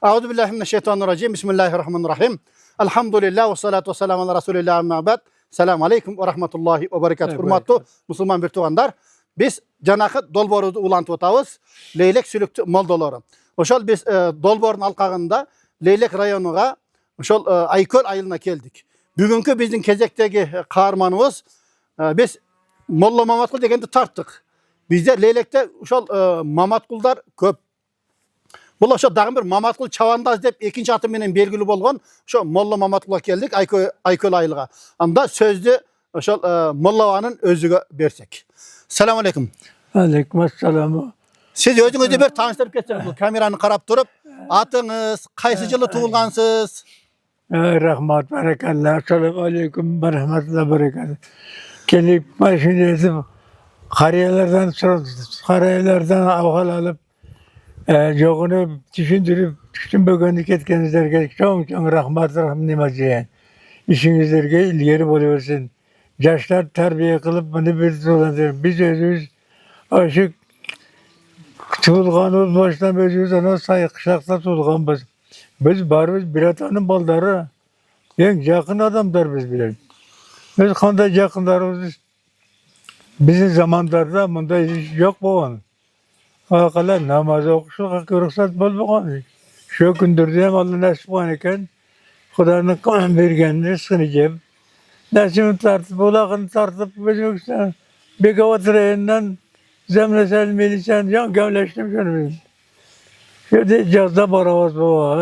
Euzubillahimineşşeytanirracim. Bismillahirrahmanirrahim. Elhamdülillah ve salatu ve selamu ala Resulillah amma ba'd. Selamun aleyküm ve rahmetullahi ve berekatuhu. Hurmatly Müslüman bir tuğandar. Biz janakı dolborudu ulantıp otabız. Leylek sülüktü moldolary. Oşol biz dolborun alkağında Leylek rayonuga oşol Ayköl ayılına keldik. Bugünkü bizim kezekteki kahramanımız biz Molla Mamatqul degende tarttık. Bizde Leylek'te oşol Mamatquldar köp. Bu oşo dagы bir Mamatqul Çavandaz dep ekinci atı menen belgili bolgon oşo Molla Mamatqul'a keldik Ayköl ayılıga. Anda sözdü oşol Mollavanın özüge bersek. Selamun aleyküm. Aleykümselam. Siz özüňizde bir tanıştırıp geçseniz bu kamerany karap turup atyňyz, kaýsy ýyly tuğulgansyz? Rahmat, barakallah. Assalamu aleyküm, rahmetullah, barakallah. Gelip başını karayalardan avhal alıp yoğunu düşündürüp düşünbögönlük etkenizlerge çok rahmat nimacıyan. İşinizlerge ilgili boluversin. Yaşlar terbiye kılıp bunu bir dolandır. Biz özümüz aşık tuğulganız baştan özümüz ona sayıkşakta tuğulganız. Biz barımız bir atanın baldары. En yakın adamlar biz bilen. Biz kanday yakınlarımız bizim zamanlarda bunda iş yok boğan. Akalar namaz okuşu ruhsat bolmagan. Şu gündürde hem Allah nasip olan eken Hudanın kan vergenini sınıcım. Nasibini tartıp, ulağını tartıp bizim işte bir kavatırayından zemresel milisan yan gevleştim şunu bizim. Şöyle cazda baravaz baba.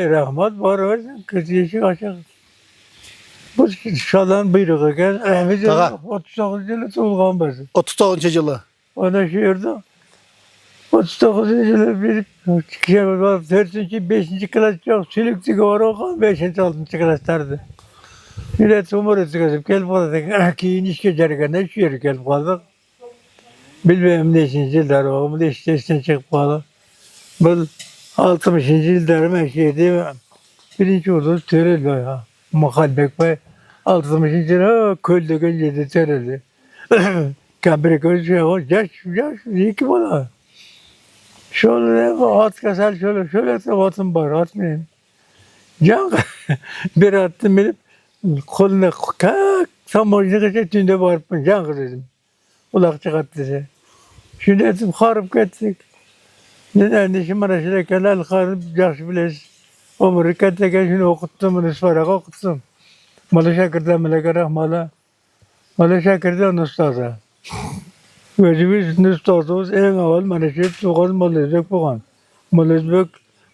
Rahmat baravaz. Kız yeşik aşağı. Bu şadan buyruğu eken. Biz 39 yılı tuğulgan basın. 39 yılı. Ona şiirde 39 yılı bir şey var. 4. 5. klas çok sülüktü var o 5. 6. klaslardı. Millet umur ettik. Gelip kaldık. Kiyin iş geçerken ne şiir gelip kaldık. Bilmem neşinci yıllar o. Bu işten çıkıp kaldık. Bu 60. yıllar ben şeydi. Birinci oldu töreldi ya. Makalbek Bey. 60. yıllar kölde gönledi töreldi. Kabire gözü o yaş iyi ki bana. Şöyle at kasar şöyle atım var atmayın. Can bir attım benim koluna kalk tam orijinal tünde varıp can dedim. Ulak çıkarttı dedi. Şimdi ettim harip gittik. Neden işim arasında kanal harip yaxşı biles. Ömrü katteken şunu okuttum, nüsfarak okuttum. Malı Şakir'den meleke rahmala. Malı Şakir'den ustaza. Özümüz nüstazımız en avval manşet tuğaz Malazbek boğan. Malazbek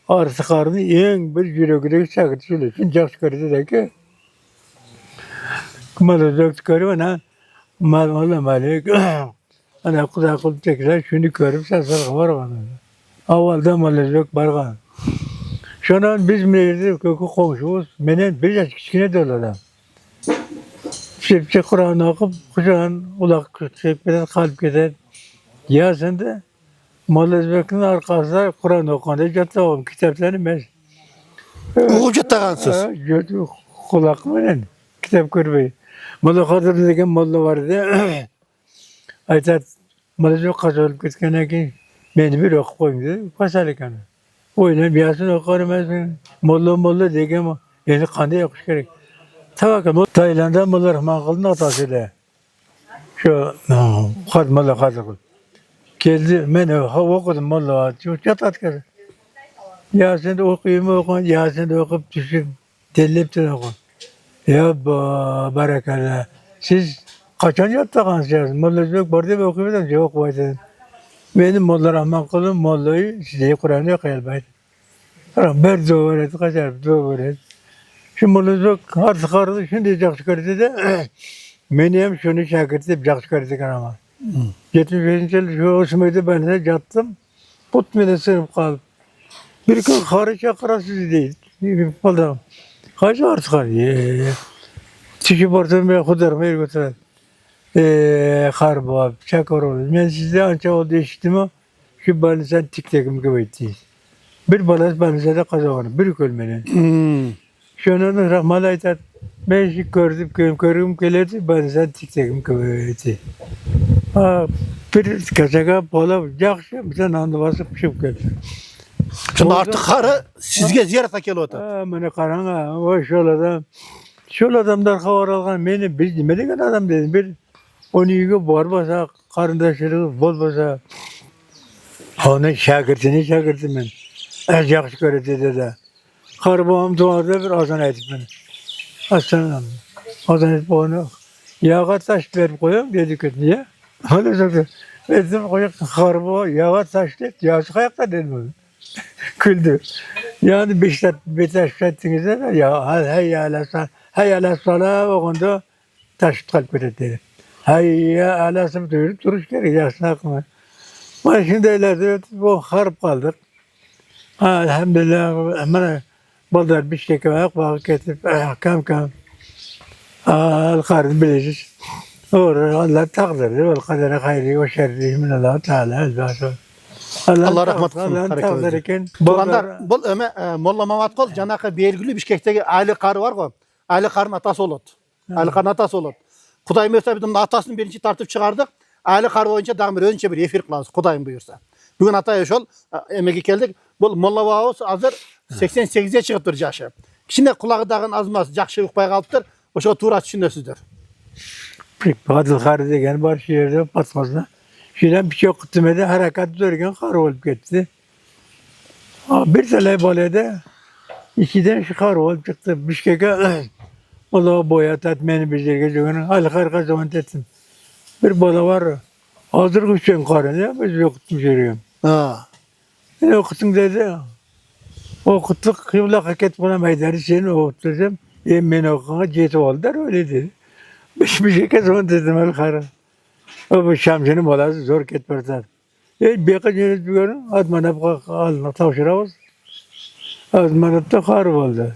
arsikarını en bir yürekli şakir söylesin. Jakşkarıda da ki Malazbek çıkarı bana malmala malik. Ana kudakıl tekrar şunu görüp sasar var bana. Avvalda Malazbek bargan. Şunan biz meyirde kökü komşumuz. Menen bir yaş kiçkine doladan. Şepçe Kur'an okup kucağın ulak çekmeden kalp gider. Yazında Malazbek'in arkasında Kur'an okundu. Jattağım kitaplarını ben. Uğup jattağansız. Kulak menen kitap görmeyi. Molla Kadir degen molla vardı. Aytat Malazbek kazanıp gitken ki beni bir okup koyun dedi. Pasal ekan. Oyuna bir yasını okarım ben. Molla degen yani kandı okuş gerek. Tavakım Tayland'da Molla Rahmanqul'un atasıyla. Şu Molla Kadirqul. Geldi ben okudum Molla. Çok yatat geldi. Yasin'de okuyayım Yasin'de okup düşün. Dellip de okun. Ya barakallah. Siz kaçan yattağansınız? Molla Özbek barda okuyamadan yok vardı. Benim Molla Rahmanqul'un Molla'yı size Kur'an'ı okuyalmaydı. Bir doğru kaçar doğru. Şimdi Malazbek artık arada şimdi Jakşkarı'da da benim şunu şakirtip Jakşkarı'da ama. 75. yıl şu Osmanlı'da ben de yattım. Put beni sırıp kaldım. Bir gün karı çakrasız değil. Bir falan. Kaç artık arıyor. Tişi portum ve kudarımı yer götüren. Karba, çakar oldu. Ben sizde anca oldu işittim o. Şu balısan tik tekim gibi ettiyiz. Bir balıs balısa kazanır. Bir kölmeni. Şunun rahmalı aytat. Ben şu gördüm gelirdi. Balısan tik tekim gibi etti. Bir kaçaka pola yakşı bir tane andı basıp pişip geldi. Şunda artık karı sizge ziyarete kelyapty. Mene karaň ha, o şol adamlar habar algan meni biz nime degen adam dedim. Bir onu ýüge barbasa, karındaşlygy bolbasa, onu şagirtini men. Az ýaxşy göredi dedi. Karbağım duvarda bir azan etip beni. Aslanım. Azan etip onu yağa taş verip koyayım dedi ki niye? Öyle söyledi. Dedim koyak karbağa yağa taş et. Yaşı kayakta dedim onu. Güldü. Yani beş taş ettiğinizde de ya hey ala sala oğunda taş kalp dedi. Hey ala sala duyurup duruş gerek yaşına akma. Ama şimdi ileride bu harp kaldık. Elhamdülillah hemen baldar bir şey kavak vakit getirip kam al-karın bileceğiz. Allah takdirdir ve kadere hayri ve şerri min Allah Teala elbette. Allah rahmet kılsın. Allah'ın takdiriken Tuğanlar, bol öme Molla Mamatkol janakı belgili Bişkekteki aile karı var go. Aile karın atası olat. Aile karın atası olat. Kudayım buyursa bizim atasını birinci tartıp çıkardık. Aile karı boyunca dağım bir önce bir efir kılağız. Kudayım buyursa. Bugün ataya şol emeği geldik. Bol Molla Babamız hazır 88'e çıkıp dur yaşı. Kişine kulağı dağın azmaz. Jakşı ukpay kalıptır. Oşo tuğra düşünüyorsunuzdur. Badıl karı degen var şu yerde patmazda. Şuradan bir şey kıtımede harekat dururken karı olup gitti. Bir tane balede ikiden şu karı olup çıktı. Bişkek'e ola boya tatmeni bizlerge çoğunu. Halı karı zaman ettim. Bir bala var. Hazır kuşun karı ne? Biz okutmuş yürüyorum. Ne okutun dedi. Okuttuk. Kıvla haket buna meydanı seni okutacağım. Beni okuna ceti oldular öyle dedi. Bir şey zaman dedim halı karı. O şamşının bolası zor ketmerler. Bir kez yönet bir görün. Admanıp alına tavşıravuz. Admanıp da karı oldu.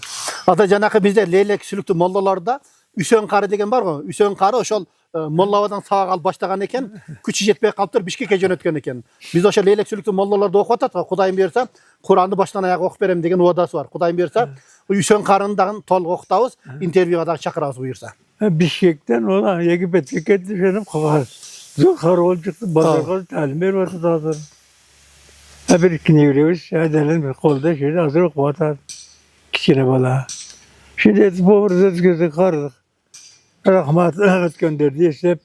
Ata janakı bizde leylek sülüktü mollalarda Üsön karı degen bar go. Üsön karı oşol mollavadan sağa al başlagan eken, küçü jetpey kalıptır Bişkek'e jönötken eken. Biz oşol leylek sülüktü mollalarda okup atat. Kudayım berse Kur'an'ı baştan ayağa okup berem degen uadası var. Kudayım berse Üsön karının dagın tol okutabız, interwýuga da çakırabız buyursa. Bişkek'ten ona Yegipet'e gitti canım kavga. Zor karı olup çıktı. Bazarga talim vermedi daha sonra. Bir ikini yürüyoruz. Edelin bir kolda şeyde hazır okup atar. Kiçine bala. Şimdi bu rızık gözü kardık. Rahmet gönderdi işte.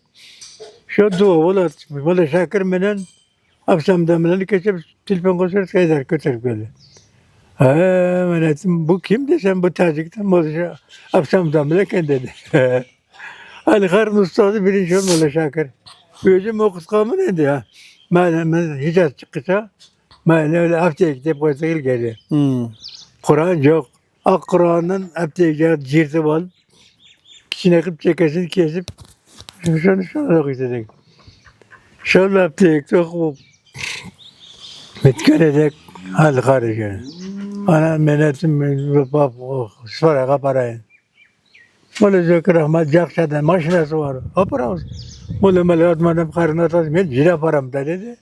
Şu dua olar. Bala şakir menen akşamda menen geçip telefon koşar şeyler götürüp geldi. Menetim bu kim desem bu Tacik'ten Bala akşamda menen dedi. Ali karın ustası birinci olmalı şakir. Gözüm o kıskamın indi ya. Ben Hicaz çıkışa. Ben öyle haftaya gidip koysa geliyor. Kur'an yok. Ak Kur'an'ın haftaya cirti var. İçine kıp çekesini kesip şunu okuyacak. Şöyle haftaya çok bitken edek hal karışıyor. Ana menetim bab sonra kaparayın. Mola zökür rahmet Jakşa'dan maşinası var. Aparamız. Mola admanım karın atası men jira param da dedi.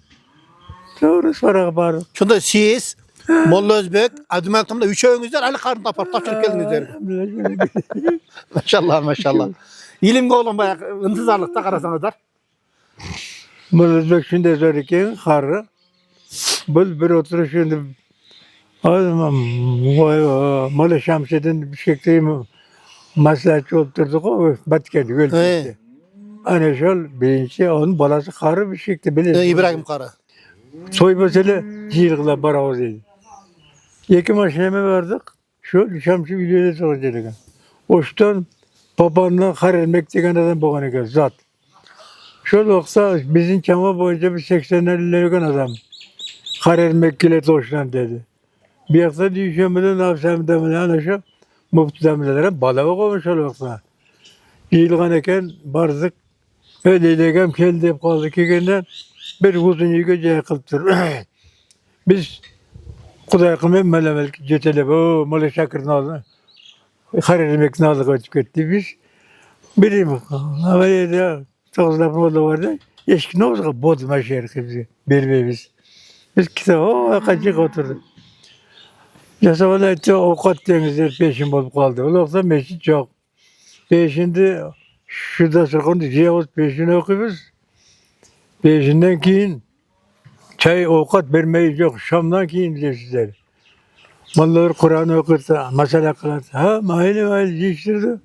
Doğru sonra kaparım. Şunda siz Molla Özbek, Adımaktam'da üç öğünüzler Ali karın tapar, tapşırıp geldiniz. Maşallah maşallah. İlimge olun bayağı intizarlıkta karasanızlar. Mola Özbek şimdi zorken karı. Bir oturuş şimdi Mola Şamşed'in bir şekilde maslahatçı oturduk o Batken'de Gölcük'te. Hani şöyle birinci onun balası karı bir şekilde bilir. İbrahim Karı. Soy mesele cihirgla baravuz dedi. İki maşineme verdik. Şu Şamşı videoda çalışacak. Oştan babanla harelmek degen adam boğan eken zat. Şöyle olsa bizim çama boyunca bir 80'lerden adam. Harelmek kilet hoşlan dedi. Bir yakta düşemeden nafsam demeden aşağı muftu demelere balava koymuş olmakta. Yılgan eken bardık. Öyleyken keldi hep kaldı ki günden bir uzun yüce kılıptır. Biz Kuday kılmayıp melevel cetelep, o Mola Şakir'in aldı. Harelmek nazı kaçıp gitti biz. Birim, havayda tağızlapın oğlu vardı. Eşki ne olsa boduma şehir kızı, biz. Biz kitap, o kaçık oturduk. Yasavala etti, avukat denizler peşin bulup kaldı. Olaksa meşit çok. Peşinde, şurada sakındı, Cihaz peşini okuyoruz. Peşinden keyin çay avukat vermeyi yok. Şam'dan keyin sizler. Mallar Kur'an okursa, masala kılarsa. Ha mahalle değiştirdi.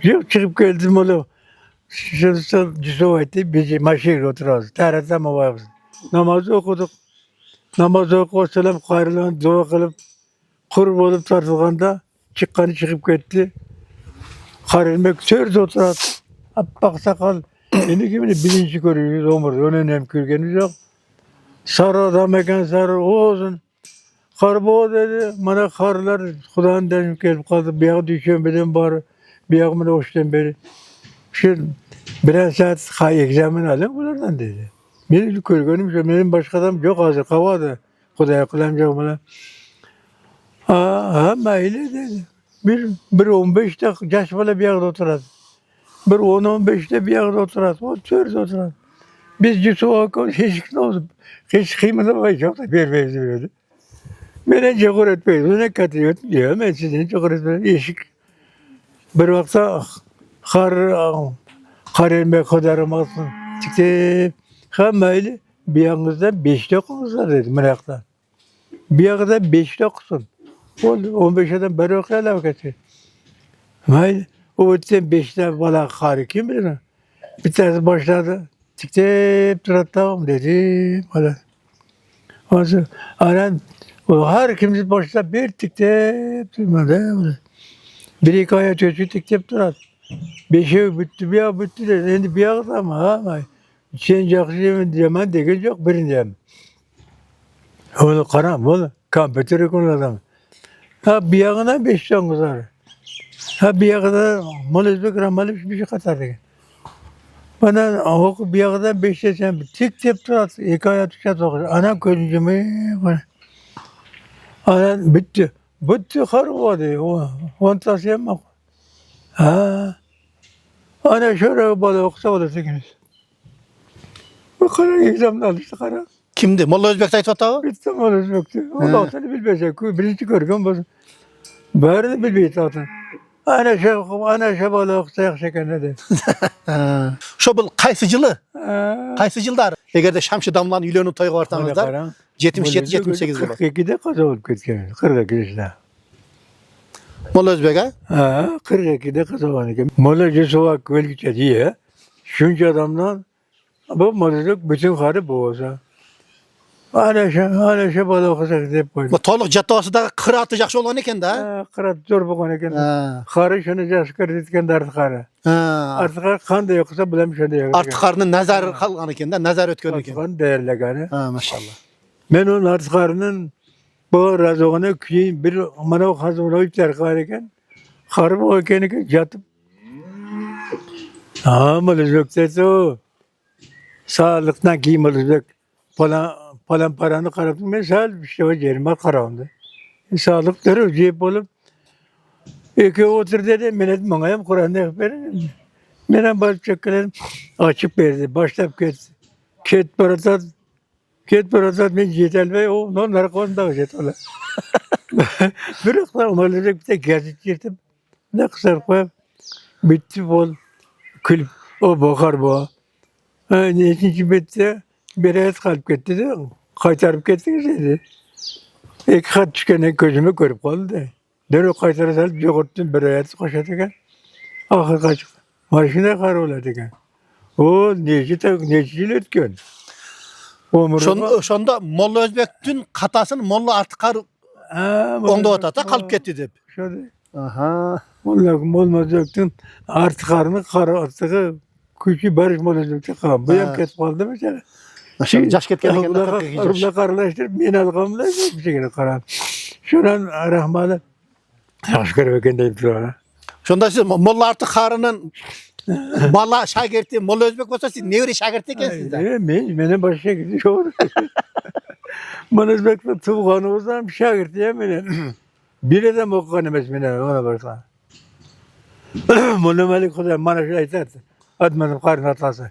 Yok çıkıp geldi malı. Şurası cüzü etti. Biz maşir oturuyoruz. Terasa mı varız? Namazı okuduk. Namazı okup selam kayrılan dua kılıp kurb olup tartılganda çıkıp gitti. Karılmak söz oturat. Appak sakal. Şimdi kimini bilinci görüyoruz omurda. Onun hem kürgeniz yok. Sarı adam eken sarı olsun. Karbo dedi. Bana karlar Kur'an dedim gelip kaldı. Bir ağı düşüyorum benim bari. Bir ağımı da hoştan beri. Şimdi biraz saat egzamin alayım bunlardan dedi. Benim kürgenim şu. Benim başka adam yok hazır. Kavadı. Kudaya kılamayacak bana. Ha öyle dedi. Bir 15 dakika yaş böyle bir yerde oturad. Bir 10-15'te bir yerde oturad. O söz oturad. Biz cüsü okul hiç ne oldu? Hiç kıymeti var yok da bir böyle. Beni çok öğretmeyiz. Ne katıyor diyor. Ben sizin çok öğretmeyiz. Yeşik. Bir vakta kar elme kadarım olsun. Çıktı. Hem öyle bir yanınızda 5 dakikanızda dedi merakla. Bir yanınızda 5 dakikasın. 15 adam beri okuyalım vakti. Hayır. O öteden 5'te bala karı kim bilir? Bir tanesi başladı. Çıktı tamam dedi. Bana. Ondan sonra aran o her kimse başta bir tıktı. Bir iki ayet ölçü tıktı durat. Bir şey bitti bir ay bitti de şimdi bir ay ama ha. Sen yakışıyor zaman değil yok birinde. Onu karam onu. Kompüteri kullandım. Ha bir yanına 5 tane var. Ha bir yanına malızlık ramalı bir şey katardı. Bana oku bir yandan 5 sen tik durat. İki ayet çıkat okur. Anam gözümü bana. Anam bitti. Bitti karıvadı. On tas yemek. Ha. Ana şöyle bana okusa olasınız. Bu kadar egzamda alıştı kara. Kimdi? Molla Özbek aytып atabı? Bitti malız yoktu. Ondan sonra bilmeyecek. Birinci görgüm bu. Bari bilmeyi zaten. Ana şey bana okusa yakşı ne de. Şu bu qaysı yılı? Ha. Qaysı yıllar? Egerde Şamşı damlan üylönü toyga bartamızda 77-78 yılı. 42'de kaza olup ketken. 42 yaşında. Molla Özbek ha? Ha, 42'de kaza oldu. Molla Cesuvak Velgiçe diye. Şunca adamdan bu malızlık bütün karı boğaza. Ana şey bana okusa hep koydu. Bu toluk jattavasıda kıraatı jakşı olan eken de ha? Ha, kırat zor bu konu eken. Ha. Karı şunu jaskar etken de artık karı. Ha. Artık kan da yoksa bilem şunu yok. Artık karının nazar kalgan eken de, nazar ötken Artık eken. kan değerli. Ha maşallah. Ben onun artık karının bu razogunu küyün bir amana o hazırına üçer karı eken. Karı bu eken yatıp. Ha malızlık dedi o. Sağlıktan ki malızlık. Falan paranı karatım. Mesela işte o yerime karandı. Sağlıkları ödeyip olup iki otur dedi. Menet manayım Kur'an'da verin. Menem bazı çekkilerim açıp verdi. Başlayıp gitti. Ket paratat men yetel ve o onları konuda ödeyet ola. Bir aktar umarlayacak bir tek gezit girdim. Ne kısar koyup bitti bol. Külüp o bakar bu. Neçinci bitti. Bir ayet kalıp gitti de kaytarıp gittiniz dedi. İki kat çıkana gözümü görüp kaldı. Dönü kaytarı salıp yoğurttum bir ayet koşadıken. Ahır kaçık. Maşına kar oladıken. O neci ötken. Şonda Molla Özbek dün katasını Molla Artıkar onda otata kalıp gitti dep. Şöyle. Aha. Mollakım olmaz öktün. Artıkarını artığı küçük barış molazöktü kan. Bu Ha. yan ketip kaldı mesela. Maşallah jaş ketken eken de 42 yaş. Arımla karılaştırıp men algamla bir şekilde karan. Şuran rahmalı. Yaşkar öken deyip durana. Şonda siz Molla Artıkar'ının bala şagirti Molla Özbek olsa siz nevri şagirti ekensiniz de. Benim başa gidiyor. Şoğru. Manızbek'te tıvkanımızdan bir şagirti yemeğine. Bir adam okukan emez mene ona barsa. Molla Malik Kudam bana şöyle aytardı. Admadım karın atası.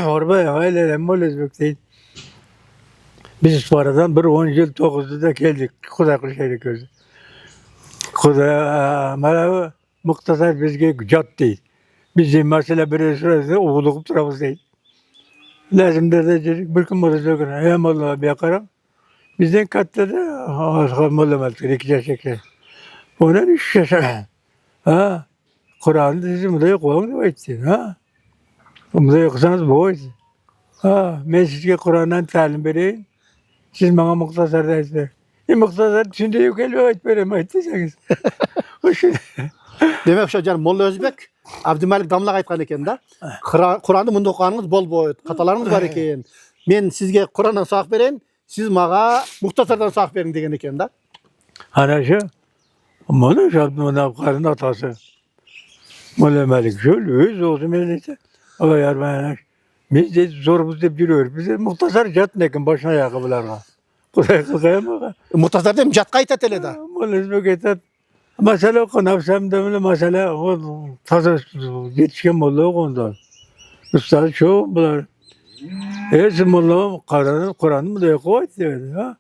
Orbaya aileyle Molla Özbek değil. Biz bu aradan bir 10 yıl 9'da geldik. Kuda kuşayla gözü. Kuda mala muktasar bizge cat değil. Bizim mesela bir sürede oğulup duramız değil. Lazım da dedik bir gün Molla Özbek'e hem Allah'a bir yakarım. Bizden katta da molla maltık 2 yaş ekler. Ondan 3 yaş. Ha. Kur'an'ı siz buraya koyun diye etsin. Ha. Buraya okusanız bu etsin. Ha. Ben size Kur'an'dan talim vereyim. Siz bana muhtasar dersiniz. Muhtasar şimdi yok elbette veremem ettiyseniz. O şimdi. Demek şu canım Molla Özbek Abdülmalik Damlaq aytkan eken da. Kur'an'ı munda okuganыңыз bol boyut. Katalarınız var eken. Men sizge Kur'an'dan sağıp bereyim. Siz maga muhtasardan sağıp verin degen eken da. Ana şu. Molla şu Abdülmalik atası. Molla Malik şöyle öz olsun neyse. Ama yar ben biz de zorumuz deyip yürüyoruz. Bize muhtasar jat nekin başına ayakkabılarına. Kuday kılgayamağa. Muhtasar dem jatqa aytat ele da. Molla Özbek etat. Mesele o nafsam demeli mesele o taze yetişken molla onda. Üstad şu bunlar. Her molla Kur'an'ı mı da koy dedi ha.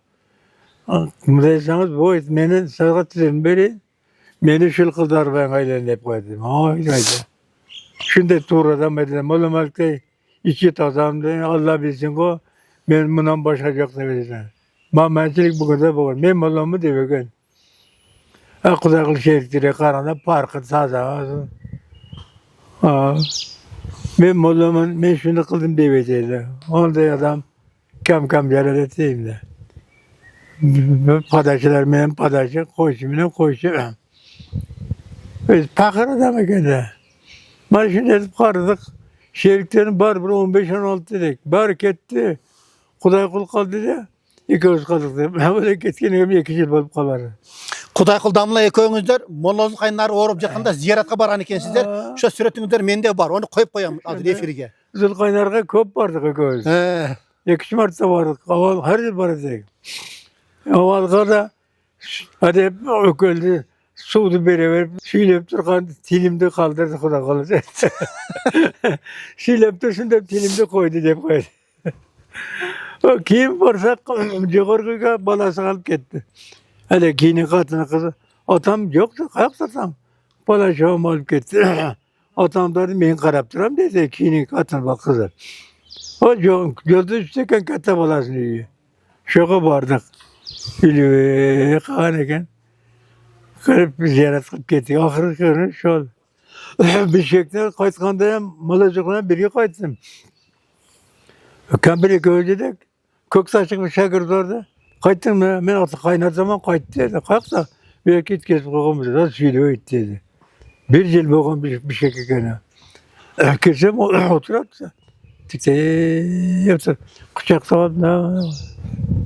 Müdeysanız bu et meni sagat dedim beri. Meni şul kıldar ben ailen hep koydum. Haydi. Şimdi Tuğra'da Medine Molla Malik'te 2 tazamdı. Allah bilsin ko. Ben bundan başlayacak da vereceğim. Mamencilik bu kadar bu. Ben mollamı devegen. Kudaklı şerifleri karanda parkı saza. Ben mollamın ben şunu kıldım deveceğiyle. Onda adam kam yerler eteyim de. Padaşlar benim padaşı koşumuna koşu. Biz pakır adamı gene. Maşin edip kardık. Şeriflerin bar 15-16 dedik. Bar ketti. Kuday kul kaldı da. 2 öz kaldık dedim. Böyle ketken 2 yıl bolup kalar. Kuday kul damla ekөөңүздөр Molla Kaynar orup jakanda ziyaratga baran ekensizler. Şu süretіңіздер mende var. Onu koyup koyam adı efirge. Zülkaynar'a köp bardık ököz. 2 Mart'ta vardık. Aval her yıl bardık. Avalga da hadi hep ököldi. Suudi beraber şiylep durgan tilimde kaldırdı kuda kalacak. Şiylep dursun da tilimde koydu dep koydu. O kim varsa Cegorgı'ya balası kalıp gitti. Hele kini katına kızı. Atam yoktu, kayak satam. Balaşağım alıp gitti. Atam dedi, ben karap duram dedi, kini katına bak kızı. O yolda üstteyken katta balasını yiyor. Şoka vardık. Biliyor, kaneken. Garip bir ziyaret kılıp gitti. Ahırı görünür şu oldu. Bir şekilde kayıtkanda malacıklarına biri kayıttım. Kambiri köyde kök saçık bir şakır orada. Kayıttın mı? Ben artık kaynar zaman kayıttı dedi. Kalk da bir vakit kesip koymuş. Nasıl söylüyor dedi. 1 yıl boğum bir şekilde gene. Kesem oturaksa. Tikte yaptı. Kucakta vardı.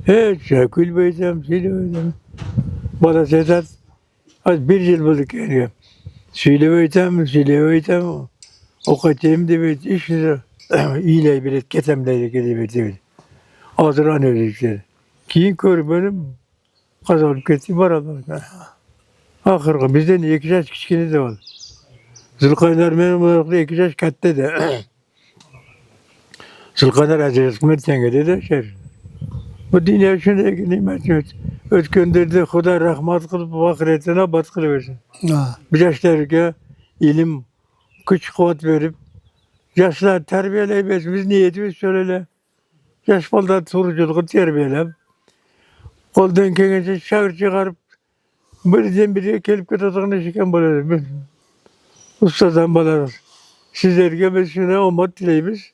Hiç külbeyeceğim, söyleyeceğim. Bana Sedat, az 1 yıl bulduk yani. Söyleyeceğim. O kaçayım demek işte. İyiyle bir ketemle gidebildi. Azıran ölecekler. Kiyin kör benim kazanıp gitti var adam. Ahırga bizden 2 yaş küçükleri de var. Zülkaynar benim olarak 2 yaş katta da. Zülkaynar Aziz Hikmet Cengede de şey. Bu dünya şunu nimet öt gönderdi. Xuda rahmat kılıp ahiretine bat kılıversin. Bir yaşlarga ilim güç kuvvet verip yaşlar terbiyeleyip biz niyetimiz şöyle. Yaş balda turuculuğu terbiyelep. Koldan kelgence şagir çıkarıp birden biriye kelip ketadiğini şeken bolarız. Ustadan bolarız. Sizlerge biz şuna umut dileyimiz.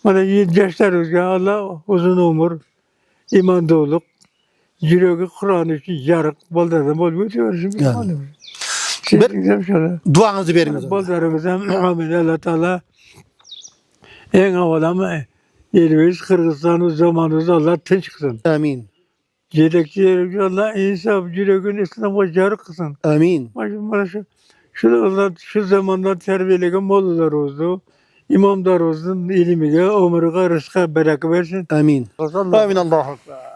Bana yaşlarımızga Allah uzun umur, iman doluk, yüreği Kur'an için yarık baldardan bol götürürsün. Duanızı veriniz. Baldarımıza amin Allah Teala en havalı yerimiz Kırgızistan'ın zamanımızda Allah tinç kılsın. Amin. Yedekçilerimiz Allah insaf, yüreğin İslam'a yarık kılsın. Amin. Şu zamanlar terbiyelegen mollalar oldu. İmamlar olsun, ilmiga, ömrüge, rızka, bereket versin. Amin. Amin Allahu Ekber.